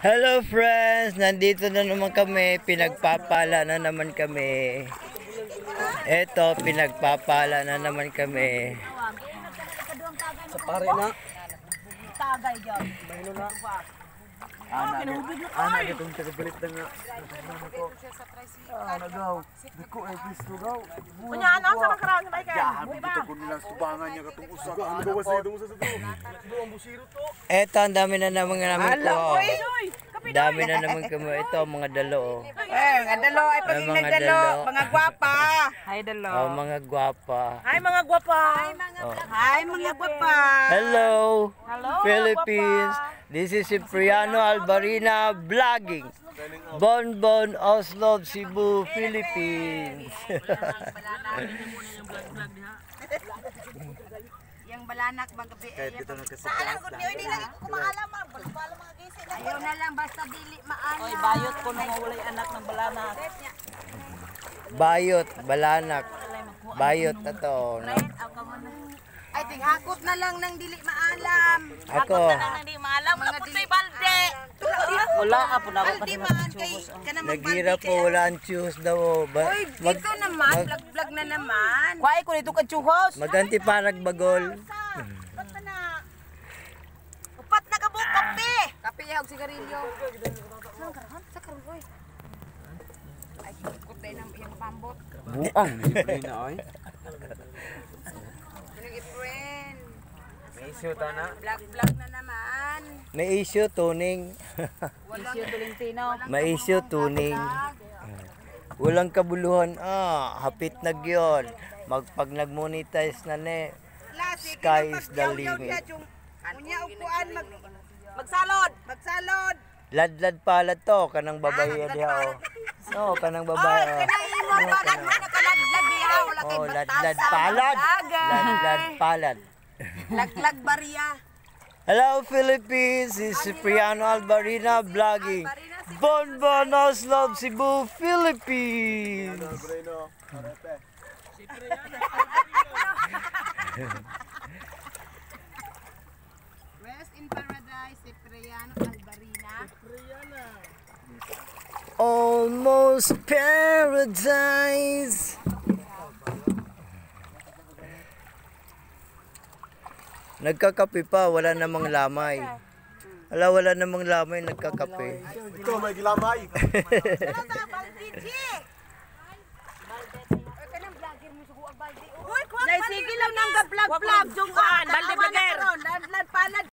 Hello friends, nandito na naman kami, pinagpapala na naman kami. Eto, pinagpapala na naman kami. Sa pare na. Tagay dyan. Mahilo na. Ana itong tagabalit na nga. Ana daw. Diko ay gusto daw. Kunya ano sa makaraan sa bike? Yahan dito ko nila subangan niya katong usa. Ano ba sa idong usa sa to? Ang busiro to. Eto, ang dami na naman namin ko. Oy, Dami na naman kami. Ito, mga dalo. mga dalo ay pag Mga nagdalo, dalo. mga gwapa. Hi dalo. Oh, mga gwapa. Hi mga gwapa. Oh. Hi mga gwapa. Hello, Hello, Philippines. This is Cipriano Albarina vlogging. Bonbon, Oslo, Cebu, Philippines. Yang balanak magabi Kahit dito nagkasikas. Saan gud niyo hindi lang ko kumaalam bala mga gising. Ayaw na lang basta dili maalam. Oy, bayot ko nung walay anak ng balanak. Bayot, balanak. Bayot na to. Ay tinghakot na lang ng dili maalam. Ako, Hindi maalam na po say balde. Wala po na ako man kay kana nagira po, wala ang choose daw. Oy, dito naman vlog na naman. Kuhay ko dito ka chuhos. Maganti parag bagol. Ba't na? Upat na kabuk kape. Kape og sigarilyo. Sa karon oy. Ay kut day nang iyang pambot. Buang ni na ay. Friend. May issue ta na. Vlog na naman. May issue tuning. Isyo Tolentino. May issue tuning. Walang kabuluhan. Hapit na gyon. Pag nag-monetize na ne, sky is the limit. Unya upuan Magsalod. magsalod. Ladlad pala to, kanang babae diha o. No, kanang babae. Imo pa kan nakaladlag diha wala kay Oh, batas. ladlad palad. Ladlad palad. Laglag bariya. Hello Philippines, this is Cipriano Albarina vlogging. Bonbon, Oslo, Cebu, Philippines. Rest in paradise, Cipriano Albarina. Almost paradise. Nagkakape pa, wala namang lamay. Wala namang lamay, nagkakape. Ikaw may gilamay. Uy, sige lang nang vlog-vlog. Balde vlogger. Ladlad palad